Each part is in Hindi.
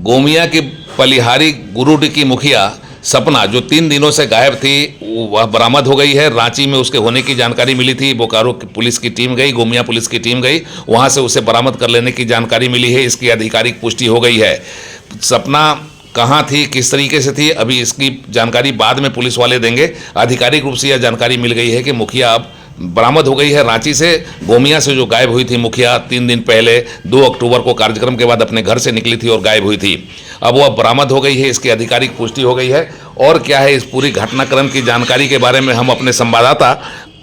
गोमिया की पलिहारी गुरुडी की मुखिया सपना जो 3 दिनों से गायब थी वह बरामद हो गई है। रांची में उसके होने की जानकारी मिली थी। बोकारो की पुलिस की टीम गई, गोमिया पुलिस की टीम गई, वहां से उसे बरामद कर लेने की जानकारी मिली है। इसकी आधिकारिक पुष्टि हो गई है। सपना कहाँ थी, किस तरीके से थी, अभी इसकी जानकारी बाद में पुलिस वाले देंगे। आधिकारिक रूप से यह जानकारी मिल गई है कि मुखिया अब बरामद हो गई है। रांची से, गोमिया से जो गायब हुई थी मुखिया 3 दिन पहले 2 अक्टूबर को कार्यक्रम के बाद अपने घर से निकली थी और गायब हुई थी, अब वह बरामद हो गई है। इसकी आधिकारिक पुष्टि हो गई है। और क्या है इस पूरी घटनाक्रम की जानकारी के बारे में हम अपने संवाददाता,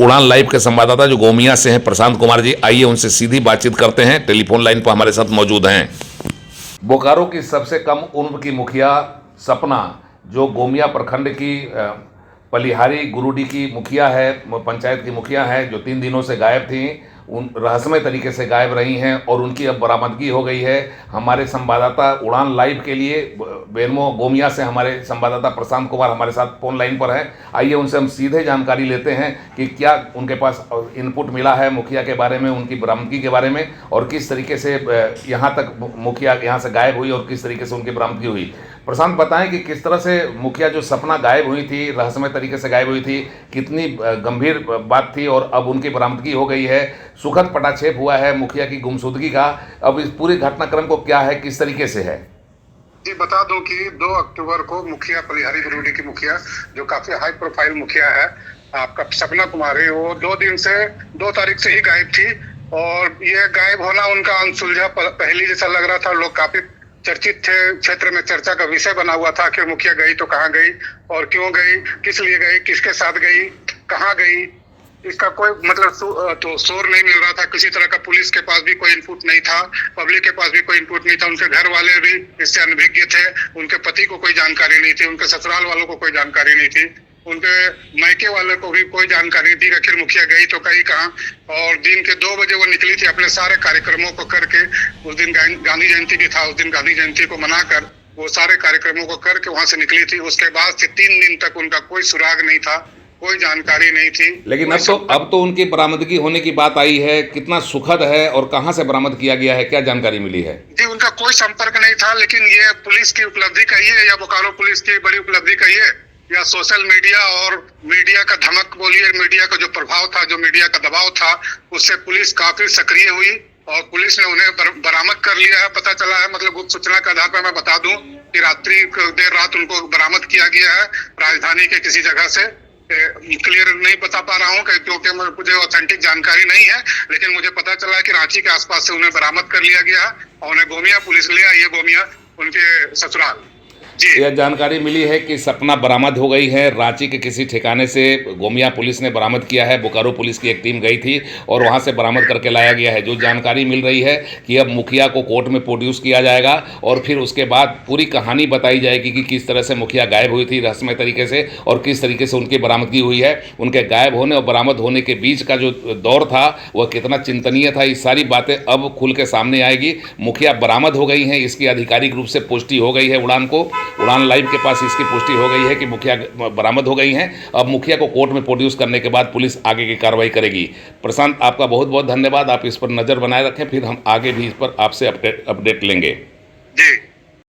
उड़ान लाइव के संवाददाता जो गोमिया से हैं, प्रशांत कुमार जी, आइए उनसे सीधी बातचीत करते हैं। टेलीफोन लाइन पर हमारे साथ मौजूद हैं बोकारो की सबसे कम उम्र की मुखिया सपना, जो गोमिया प्रखंड की पलिहारी गुरुडी की मुखिया है, पंचायत की मुखिया है, जो 3 दिनों से गायब थी, उन रहस्यमय तरीके से गायब रही हैं और उनकी अब बरामदगी हो गई है। हमारे संवाददाता उड़ान लाइव के लिए बेरमो गोमिया से हमारे संवाददाता प्रशांत कुमार हमारे साथ फोन लाइन पर हैं। आइए उनसे हम सीधे जानकारी लेते हैं कि क्या उनके पास इनपुट मिला है मुखिया के बारे में, उनकी बरामदगी के बारे में, और किस तरीके से यहाँ तक मुखिया यहाँ से गायब हुई और किस तरीके से उनकी बरामदगी हुई। प्रशांत, बताएं कि किस तरह से मुखिया जो सपना गायब हुई थी, रहस्यमय तरीके से गायब हुई थी, कितनी गंभीर बात थी और अब उनकी बरामदगी हो गई है। सुखद पटाक्षेप हुआ है मुखिया की गुमशुदगी का। अब इस पूरे घटनाक्रम को क्या है, किस तरीके से है? जी बता दूं कि 2 अक्टूबर को मुखिया पलिहारी गुरुडी की मुखिया, जो काफी हाई प्रोफाइल मुखिया है, आपका सपना कुमारी, वो 2 तारीख से ही गायब थी। और ये गायब होना उनका अनसुलझा पहली जैसा लग रहा था। लोग काफी चर्चित थे, क्षेत्र में चर्चा का विषय बना हुआ था कि मुखिया गई तो कहाँ गई और क्यों गई, किस लिए गई, किसके साथ गई, कहाँ गई, इसका कोई मतलब तो शोर नहीं मिल रहा था। किसी तरह का पुलिस के पास भी कोई इनपुट नहीं था, पब्लिक के पास भी कोई इनपुट नहीं था। उनके घर वाले भी इससे अनभिज्ञ थे, उनके पति को कोई जानकारी नहीं थी, उनके ससुराल वालों को कोई जानकारी नहीं थी, उनके मायके वाले को भी कोई जानकारी नहीं थी। आखिर मुखिया गई तो कहीं कहाँ। और दिन के 2 बजे वो निकली थी अपने सारे कार्यक्रमों को करके। उस दिन गांधी जयंती भी था, उस दिन गांधी जयंती को मनाकर वो सारे कार्यक्रमों को करके वहां से निकली थी। उसके बाद से 3 दिन तक उनका कोई सुराग नहीं था, कोई जानकारी नहीं थी। लेकिन अब तो उनकी बरामदगी होने की बात आई है। कितना सुखद है और कहां से बरामद किया गया है, क्या जानकारी मिली है? जी, उनका कोई संपर्क नहीं था, लेकिन ये पुलिस की उपलब्धि कहिए या बोकारो पुलिस की बड़ी उपलब्धि कहिए या सोशल मीडिया और मीडिया का धमक बोलिए, मीडिया का जो प्रभाव था, जो मीडिया का दबाव था, उससे पुलिस काफी सक्रिय हुई और पुलिस ने उन्हें बरामद कर लिया है। पता चला है, मतलब गुप्त सूचना के आधार पर मैं बता दूं कि देर रात उनको बरामद किया गया है राजधानी के किसी जगह से। क्लियर नहीं बता पा रहा हूँ क्योंकि मुझे ऑथेंटिक जानकारी नहीं है, लेकिन मुझे पता चला है कि रांची के आसपास से उन्हें बरामद कर लिया गया और उन्हें गोमिया पुलिस ले आई है, गोमिया उनके ससुराल। यह जानकारी मिली है कि सपना बरामद हो गई है। रांची के किसी ठिकाने से गोमिया पुलिस ने बरामद किया है। बोकारो पुलिस की एक टीम गई थी और वहां से बरामद करके लाया गया है। जो जानकारी मिल रही है कि अब मुखिया को कोर्ट में प्रोड्यूस किया जाएगा और फिर उसके बाद पूरी कहानी बताई जाएगी कि किस तरह से मुखिया गायब हुई थी रहस्यमय तरीके से और किस तरीके से उनकी बरामदगी हुई है। उनके गायब होने और बरामद होने के बीच का जो दौर था वह कितना चिंतनीय था, ये सारी बातें अब खुल के सामने आएगी। मुखिया बरामद हो गई हैं, इसकी आधिकारिक रूप से पुष्टि हो गई है। उड़ान लाइव के पास इसकी पुष्टि हो गई है कि मुखिया बरामद हो गई हैं। अब मुखिया को कोर्ट में प्रोड्यूस करने के बाद पुलिस आगे की कार्रवाई करेगी। प्रशांत, आपका बहुत बहुत धन्यवाद। आप इस पर नज़र बनाए रखें, फिर हम आगे भी इस पर आपसे अपडेट लेंगे। जी।